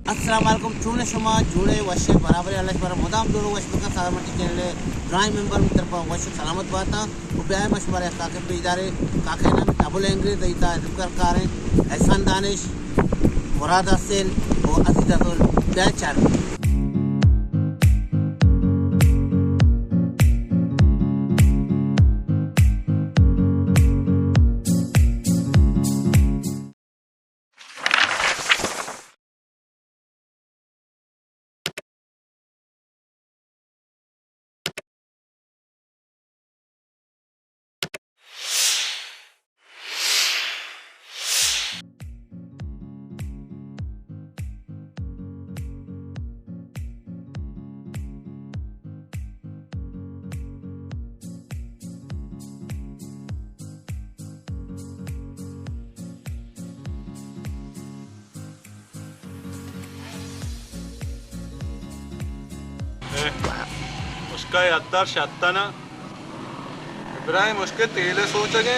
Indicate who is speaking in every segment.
Speaker 1: अस्सलाम वालेकुम चूने शुमा जुड़े वशे बराबर अल्लाह पर मुदाम दोलो वश का सलामत चैनल प्राइम मेंबर में तरफ वश सलामत बाता उब्याय मशवरे काके पे इदारे काके नाम डबल एंग्री दैता जिक्र कारें एहसान दानिश मुराद हसन और अजीज़ुल बेचार
Speaker 2: उसका याददार शाताना इब्राहिम उसके तेले सोचगे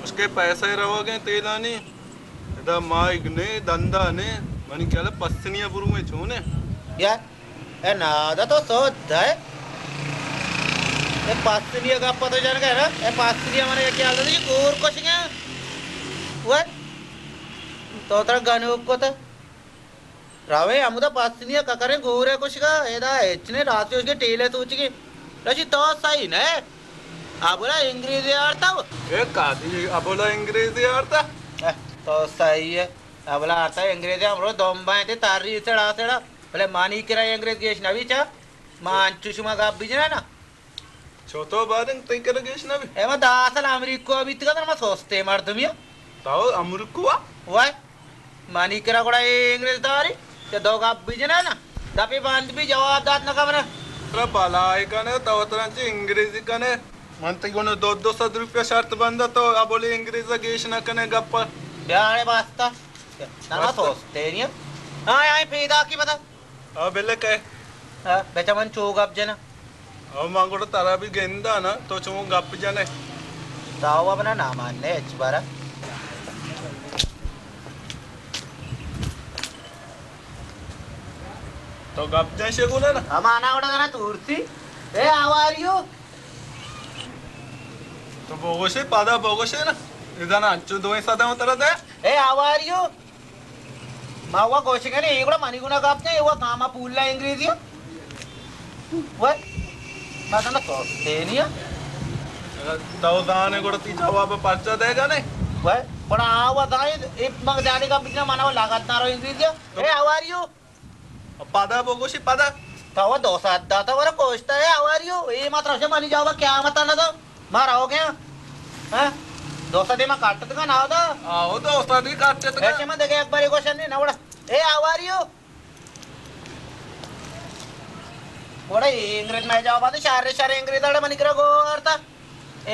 Speaker 2: उसके पैसे रहोगे तेलानी इधर माइगने दंदाने मनी क्या पस्सनिया बुरु में छूने
Speaker 1: यार ए नादा तो सोच है ए पास्तिनिया का पता जान का है ना ए पास्तिनिया माने क्या हाल है ये गोर कुछ क्या वो तो तरह गाने को तो रावे अमुदा पास्तिनिया का करें गोरे कुछ का एदा इतने रात से उसके टेले सोच के रशी तो सही ना आप बोला अंग्रेजी आता वो
Speaker 2: ए कादी अब बोला अंग्रेजी आता
Speaker 1: तो सही है अब बोला आता है अंग्रेजी हम रोज दोंबाए थे तारी सेड़ा सेड़ा बोले मानी किराए अंग्रेज गेश नवी चा मान चुशमा का बिजना ना
Speaker 2: छोटो बारिंग तई कर गेश ना भी
Speaker 1: एमा दासल अमेरिका अभी तक ना सोचते मर्दमिया
Speaker 2: ताऊ अमरुकुआ
Speaker 1: वाय मानी किरा कोड़ा अंग्रेज दारी ते दो का बिजना ना दपे बांध भी जवाब दात ना का बना
Speaker 2: तर भलाई कने तवतरांची इंग्रजी कने म्हणते कोण 200 रुपया शर्त बंद तो अब बोले इंग्रजी गेश ना कने गप्पा
Speaker 1: ब्याणे बास्ता ना सोचते नहीं हां आई फेदा की बता
Speaker 2: अब बेले काय
Speaker 1: हां बेचा मन चोग अब जना
Speaker 2: अब मांगोड़ तारा भी गेंदा ना तो चो गप जाने
Speaker 1: दावा अपना नाम मानने एच बारा
Speaker 2: तो गप जैसे बोला ना
Speaker 1: हम आना उड़ा ना तुरसी ए आवारियो
Speaker 2: तो बोगोशे पादा बोगोशे ना इधर ना अंचु दो सादा उतरा दे
Speaker 1: ए आवारियो मावा कोशिका ने ये मनी गुना कापते ये कामा पूला अंग्रेजी वह माता तो तेनिया
Speaker 2: तो दाने को ती जवाब पर्चा देगा नहीं
Speaker 1: वह पण आवा दाई एक मग जाने का बिना मानव लागत ना रो अंग्रेजी ए आवारियो
Speaker 2: पादा बोगोशे पादा
Speaker 1: तो वो दो सात दाता वाला कोशिता है आवारियो ये मात्र से मानी जाओगा क्या मत ना तो मारा हो गया हैं दोस्त दे मा काटत का ना होता
Speaker 2: आओ दोस्त दी काटत का
Speaker 1: ऐसे में देखे एक बार एक क्वेश्चन नहीं ना उड़ा ए आवारियो बोला इंग्रेज में जाओ बात शारे शारे इंग्रेज आड़े मनी करा गोरता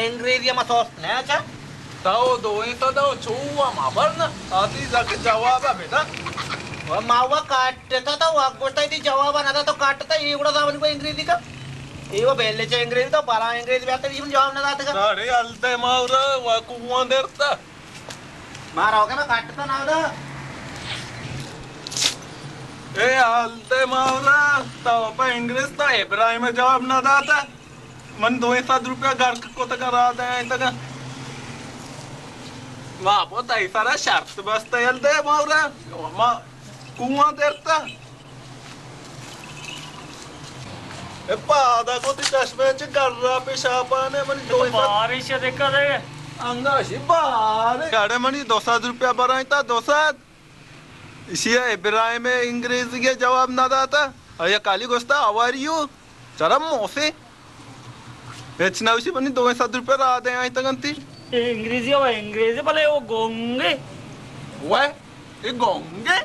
Speaker 1: इंग्रेज ये मत सोच ने अच्छा
Speaker 2: ताओ दो ही तो दो छुआ माबर ना आती जाके जवाब है बेटा
Speaker 1: वो मावा काटता था वो गोष्ट थी जवाब आना था तो काटता ये उड़ा था को इंग्रेजी का ये वो बेले चे इंग्रेजी तो बाला इंग्रेजी भी आते जीवन जवाब ना दाते का
Speaker 2: अरे अलते मावरा वा कुआं देरता
Speaker 1: मारा हो गया मैं काटता ना होता
Speaker 2: ए अलते मावरा तो पे इंग्लिश तो इब्राहिम में जवाब ना दाता मन 200 रुपया घर को तो करा दे तक वहाँ पर ताई सारा शर्त बस तैयार दे मावरा माँ कुआं देरता ए पादा को ती चश्मे च कर रहा पेशापाने मन 200
Speaker 1: बारिश देखा दे
Speaker 2: अंगाशी बारे गाड़े मनी 200 रुपया बराई था 200 इसी इब्राहिम में इंग्रेजी के जवाब ना दाता अया काली गोस्ता आवारियो चरम मोसे बेचना उसी बनी 200 रुपया रा दे आई तगंती
Speaker 1: इंग्रेजी भले वो गोंगे
Speaker 2: वो ये गोंगे